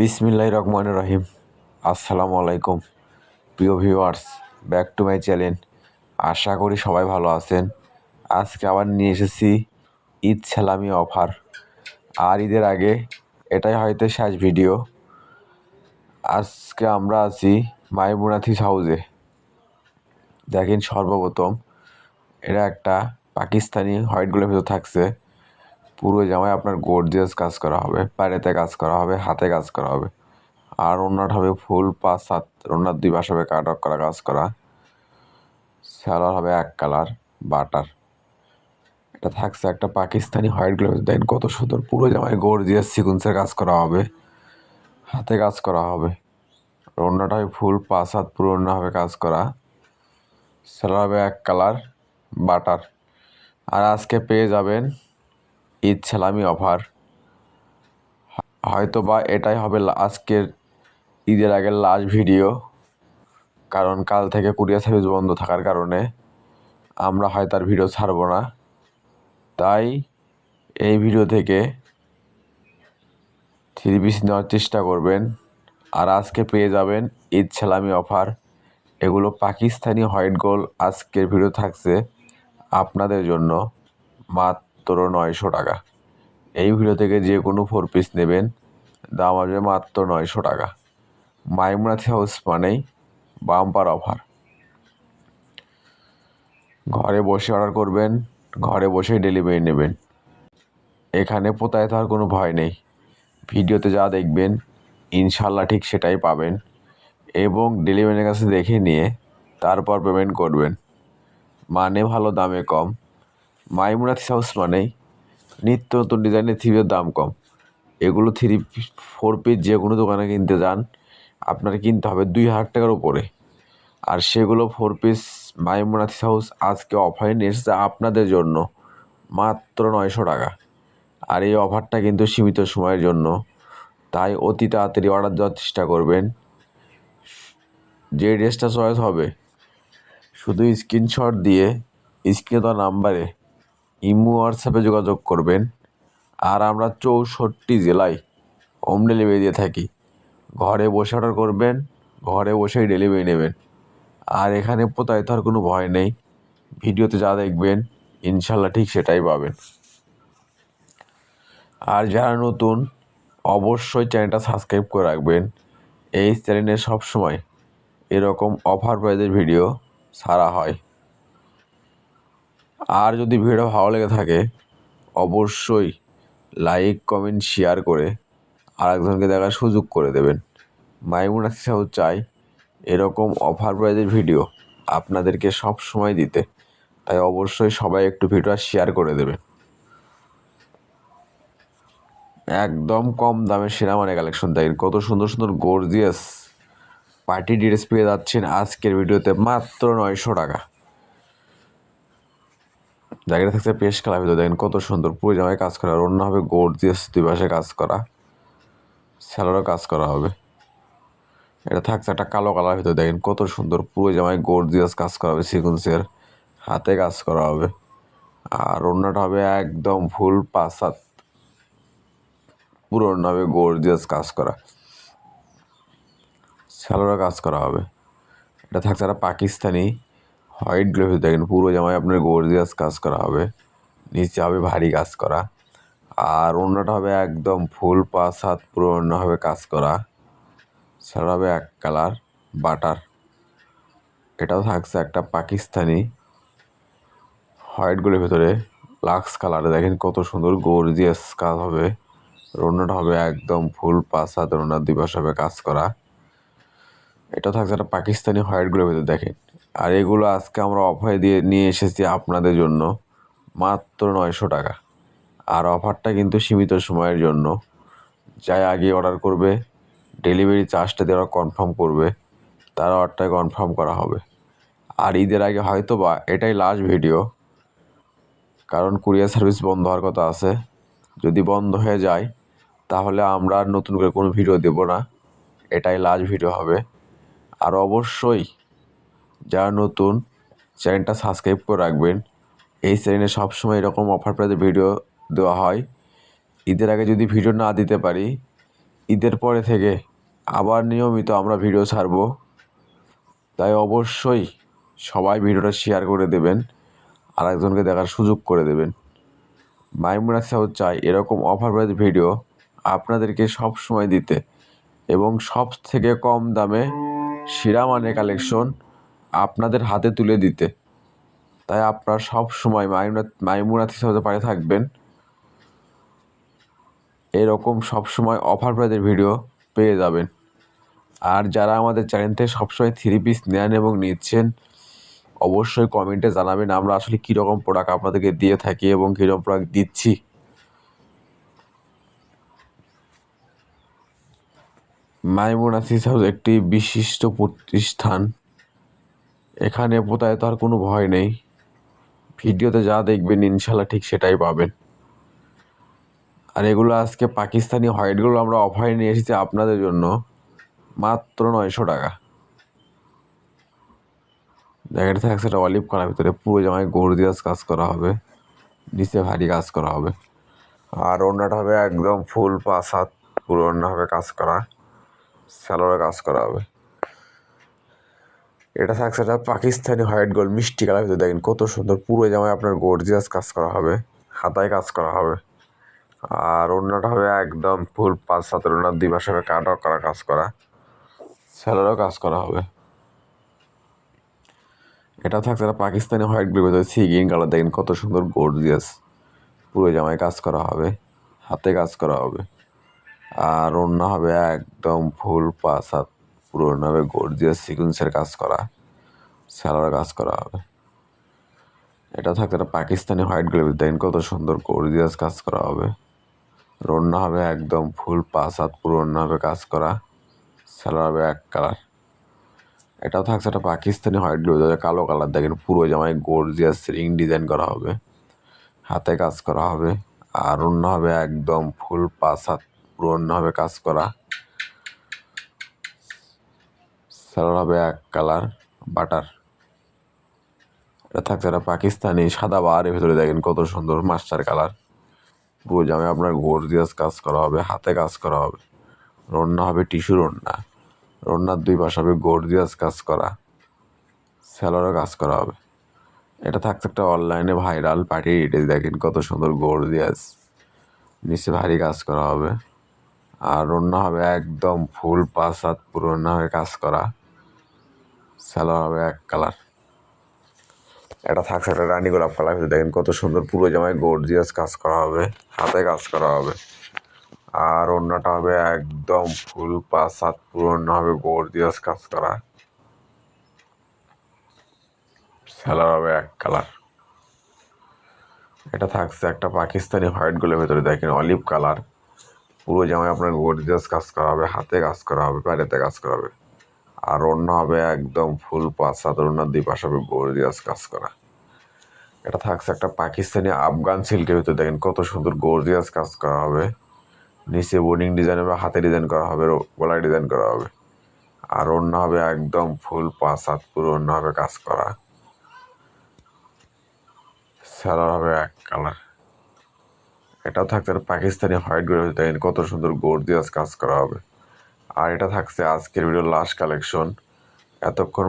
বিসমিল্লাহির রহমানির রহিম। আসসালামু আলাইকুম প্রিয় viewers, back to my channel. আশা করি সবাই ভালো আছেন। আজকে আবার নিয়ে এসেছি ঈদ সালামি অফার। আর ঈদের আগে এটাই হয়তো শেষ ভিডিও। আজকে আমরা আছি মাইমুনা থিস হাউসে। দেখেন, সর্বপ্রথম এটা একটা পাকিস্তানি হোয়াইট গোল্ডের ভিতর থাকছে। পুরো জামায় আপনার গর্জিয়াস কাজ করা হবে, পায়েতে কাজ করা হবে, হাতে কাজ করা হবে। আর ওড়নাটা হবে ফুল 5-7, ওড়নার 2 পাশে হবে কাটক করা কাজ করা। সালোয়ার হবে এক কালার বাটার। এটা থাকছে একটা পাকিস্তানি হোয়াইট গ্লোভ। দেন কত সুন্দর, পুরো জামায় গর্জিয়াস সিকুয়েন্সের কাজ করা হবে, হাতে কাজ করা হবে। ওড়নাটা হবে ফুল 5-7, পুরো ওড়না হবে কাজ করা। সালোয়ার হবে এক কালার বাটার। আর আজকে পেয়ে যাবেন ঈদ সালামি অফার। হয়তো বা এটাই হবে আজকের ঈদের আগের লাস্ট ভিডিও, কারণ কাল থেকে কুরিয়ার সার্ভিস বন্ধ থাকার কারণে আমরা হয়তো আর ভিডিও ছাড়বো না। তাই এই ভিডিও থেকে 3 পিস নেওয়ার চেষ্টা করবেন। আর আজকে পেয়ে যাবেন ঈদ সালামি অফার। এগুলো পাকিস্তানি হোয়াইট গোল্ড। আজকের ভিডিও থাকছে আপনাদের জন্য মাত্র 900 টাকা। এই ভিডিও থেকে যে কোনো 4 পিস নেবেন, দাম আসবে মাত্র 900 টাকা। মাইমুনা থিস হাউস মানেই বাম্পার অফার। ঘরে বসে অর্ডার করবেন, ঘরে বসেই ডেলিভারি নেবেন। এখানে প্রতারিত হওয়ার কোনো ভয় নেই। ভিডিওতে যা দেখবেন ইনশাল্লাহ ঠিক সেটাই পাবেন, এবং ডেলিভারির কাছে দেখে নিয়ে তারপর পেমেন্ট করবেন। মানে ভালো, দামে কম। মাইমুনা থিস হাউস মানেই নিত্য নতুন ডিজাইনের থ্রির দাম কম। এগুলো 3-4 পিস যে কোনো দোকানে কিনতে যান, আপনার কিনতে হবে 2000 টাকার উপরে। আর সেগুলো 4 পিস মাইমুনা থিস হাউস আজকে অফারে নিয়ে এসেছে আপনাদের জন্য মাত্র 900 টাকা। আর এই অফারটা কিন্তু সীমিত সময়ের জন্য, তাই অতি তাড়াতাড়ি অর্ডার দেওয়ার চেষ্টা করবেন। যে ড্রেসটা চয়েস হবে শুধু স্ক্রিনশট দিয়ে স্ক্রিনে দেওয়া নাম্বারে ইমো হোয়াটসঅ্যাপে যোগাযোগ করবেন। আর আমরা 64 জেলায় হোম ডেলিভারি দিয়ে থাকি। ঘরে বসে অর্ডার করবেন, ঘরে বসেই ডেলিভারি নেবেন। আর এখানে প্রতারিত হওয়ার কোনো ভয় নেই। ভিডিওতে যা দেখবেন ইনশাল্লাহ ঠিক সেটাই পাবেন। আর যারা নতুন, অবশ্যই চ্যানেলটা সাবস্ক্রাইব করে রাখবেন। এই চ্যানেলে সবসময় এরকম অফার প্রাইজের ভিডিও ছাড়া হয়। আর যদি ভিডিও ভালো লেগে থাকে অবশ্যই লাইক কমেন্ট শেয়ার করে আরেকজনকে দেখার সুযোগ করে দেবেন। মাইমুনা থিস হাউস চাই এরকম অফার প্রাইজের ভিডিও আপনাদেরকে সব সময় দিতে। তাই অবশ্যই সবাই একটু ভিডিও শেয়ার করে দেবেন। একদম কম দামে সেরা মানে কালেকশন। দেখেন কত সুন্দর সুন্দর গর্জিয়াস পার্টি ড্রেস পেয়ে যাচ্ছেন আজকের ভিডিওতে মাত্র 900 টাকা। জায়গাটা থাকছে পেশ কালার ভিতরে। দেখেন কত সুন্দর, পুরো জামায় কাজ করা। অন্য হবে গর্জিয়াস 2 পাশে কাজ করা, স্যালোরও কাজ করা হবে। এটা থাকছে একটা কালো কালার ভিতরে। দেখেন কত সুন্দর, পুরো জামায় গর্জিয়াস কাজ করা হবে, সিকুয়েন্সের হাতে কাজ করা হবে। আর অন্যটা হবে একদম ফুল 5-7, পুরো অন্য হবে গর্জিয়াস কাজ করা, স্যালোরও কাজ করা হবে। এটা থাকছে একটা পাকিস্তানি হোয়াইট গ্লোভ। দেখেন পুরো জামায় আপনার গর্জিয়াস কাজ করা হবে, নিচে হবে ভারী কাজ করা। আর অন্যটা হবে একদম ফুল 5-7, পুরো অন্য হবে কাজ করা, সেটা হবে এক কালার বাটার। এটাও থাকছে একটা পাকিস্তানি হোয়াইটগুলোর ভেতরে লাক্স কালারে। দেখেন কত সুন্দর গর্জিয়াস কাজ হবে। অন্যটা হবে একদম ফুল 5-7, ওনার 2 পাশে হবে কাজ করা। এটা থাকছে একটা পাকিস্তানি হোয়াইটগুলোর ভেতরে। দেখেন, আর এগুলো আজকে আমরা অফারে দিয়ে নিয়ে এসেছি আপনাদের জন্য মাত্র 900 টাকা। আর অফারটা কিন্তু সীমিত সময়ের জন্য। যাই আগে অর্ডার করবে, ডেলিভারি চার্জটা দেওয়া কনফার্ম করবে, তার অর্ডারটা কনফার্ম করা হবে। আর ঈদের আগে হয়তো বা এটাই লাস্ট ভিডিও, কারণ কুরিয়ার সার্ভিস বন্ধ হওয়ার কথা আছে। যদি বন্ধ হয়ে যায় তাহলে আমরা আর নতুন করে কোনো ভিডিও দেব না, এটাই লাস্ট ভিডিও হবে। আর অবশ্যই যারা নতুন, চ্যানেলটা সাবস্ক্রাইব করে রাখবেন। এই চ্যানেলে সবসময় এরকম অফার প্রাইজে ভিডিও দেওয়া হয়। ঈদের আগে যদি ভিডিও না দিতে পারি ঈদের পরে থেকে আবার নিয়মিত আমরা ভিডিও ছাড়বো, তাই অবশ্যই সবাই ভিডিওটা শেয়ার করে দেবেন, আর একজনকে দেখার সুযোগ করে দেবেন। মাইমুনা সাউথ চাই এরকম অফার প্রাইস ভিডিও আপনাদেরকে সব সময় দিতে এবং সব থেকে কম দামে সেরা মানের কালেকশন আপনাদের হাতে তুলে দিতে। তাই আপনারা সব সময় মাইমুনা সাউথের পাশে থাকবেন, এরকম সব সময় অফার প্রাইজের ভিডিও পেয়ে যাবেন। আর যারা আমাদের চ্যানেল থেকে সবসময় 3 পিস নেন এবং নিচ্ছেন, অবশ্যই কমেন্টে জানাবেন আমরা আসলে কীরকম প্রোডাক্ট আপনাদেরকে দিয়ে থাকি এবং কীরকম প্রোডাক্ট দিচ্ছি। মাইমুনা হাউস একটি বিশিষ্ট প্রতিষ্ঠান, এখানে প্রতারিত আর কোনো ভয় নেই। ভিডিওতে যা দেখবেন ইনশাল্লাহ ঠিক সেটাই পাবেন। আর এগুলো আজকে পাকিস্তানি হোয়াইটগুলো আমরা অফারে নিয়ে এসেছি আপনাদের জন্য মাত্র 900 টাকা। দেখেন থাকছে একটা অলিভ কালার ভিতরে, পুরো জামায় গর্জিয়াস কাজ করা হবে, নিচে ভারী কাজ করা হবে। আর ওড়নাটা হবে একদম ফুল 5 হাত, পুরো ওড়না হবে কাজ করা, স্যালোরে কাজ করা হবে। এটা থাকছে একটা পাকিস্তানি হোয়াইট গোল্ড মিষ্টি কালার ভিতরে, দেখেন কত সুন্দর, পুরো জামায় আপনার গর্জিয়াস কাজ করা হবে, হাতায় কাজ করা হবে। আর ওড়নাটা হবে একদম ফুল 5 হাতের ওড়নার 2 পাশে হবে কাট করা কাজ করা, স্যালোরেও কাজ করা হবে। এটা থাকছে একটা পাকিস্তানি হোয়াইট গোল্ড ভিতরে সি গ্রিন কালার, দেখেন কত সুন্দর গর্জিয়াস, পুরো জামায় কাজ করা হবে, হাতে কাজ করা হবে। আর ওড়না হবে একদম ফুল 5 হাত, পুরো ওড়না হবে গর্জিয়াস সিকুয়েন্সের কাজ করা, স্যালোরে কাজ করা হবে। এটা থাকছে একটা পাকিস্তানি হোয়াইট গোল্ড, দেখেন কত সুন্দর গর্জিয়াস কাজ করা হবে। ওড়না হবে একদম ফুল 5 হাত, পুরো ওড়না হবে কাজ করা, স্যালোর হবে এক কালার। এটাও থাকছে একটা পাকিস্তানি হোয়াইট গোল্ড, কালো কালার, দেখেন পুরো জামায় গর্জিয়াস রিং ডিজাইন করা হবে, হাতে কাজ করা হবে। আর ওড়না হবে একদম ফুল 5 হাত, পুরো ওড়না হবে কাজ করা, স্যালোর হবে এক কালার বাটার। এটা থাকছে একটা পাকিস্তানি সাদা বাহারের ভিতরে, দেখেন কত সুন্দর মাস্টার কালার, পুরো জামায় আপনার গর্জিয়াস কাজ করা হবে, হাতে কাজ করা হবে। ওড়না হবে টিস্যুর ওড়না, ওড়নার 2 পাশে হবে গর্জিয়াস কাজ করা, স্যালোরে কাজ করা হবে। এটা থাকছে একটা অনলাইনে ভাইরাল পার্টি ড্রেস, দেখেন কত সুন্দর গর্জিয়াস, নিচে ভারী কাজ করা হবে। আর ওড়না হবে একদম ফুল 5 হাত, পুরো ওড়না হবে কাজ করা, স্যালোর হবে এক কালার। এটা থাকছে একটা রানী গোলাপ কালার, দেখেন কত সুন্দর, পুরো জামায় গর্জিয়াস কাজ করা হবে, হাতে কাজ করা হবে। আর ওড়নাটা হবে একদম ফুল 5 হাত, পুরো ওড়না হবে গর্জিয়াস কাজ করা, স্যালোর হবে এক কালার। এটা থাকছে একটা পাকিস্তানি হোয়াইট গোল্ডের ভেতরে, দেখেন অলিভ কালার, পুরো জামায় আপনার গর্জিয়াস কাজ করা হবে, হাতে কাজ করা হবে, পায়েতে কাজ করা হবে। আর ওড়না হবে একদম ফুল 5 হাত, ওড়নার 2 পাশে হবে গর্জিয়াস কাজ করা। এটা থাকছে একটা পাকিস্তানি আফগান সিল্কের ভিতরে, দেখেন কত সুন্দর গর্জিয়াস কাজ করা হবে, নিচে বোর্ডিং ডিজাইন হবে, হাতে ডিজাইন করা হবে, গলায় ডিজাইন করা হবে। আর ওড়না হবে একদম ফুল 5 হাত, পুরো ওড়না হবে কাজ করা, স্যালোর হবে এক কালার। এটাও থাকছে পাকিস্তানি হোয়াইট গোল্ড, দেখেন কত সুন্দর গর্জিয়াস কাজ করা হবে। আর এটা থাকছে আজকের ভিডিওর লাস্ট কালেকশন। এতক্ষণ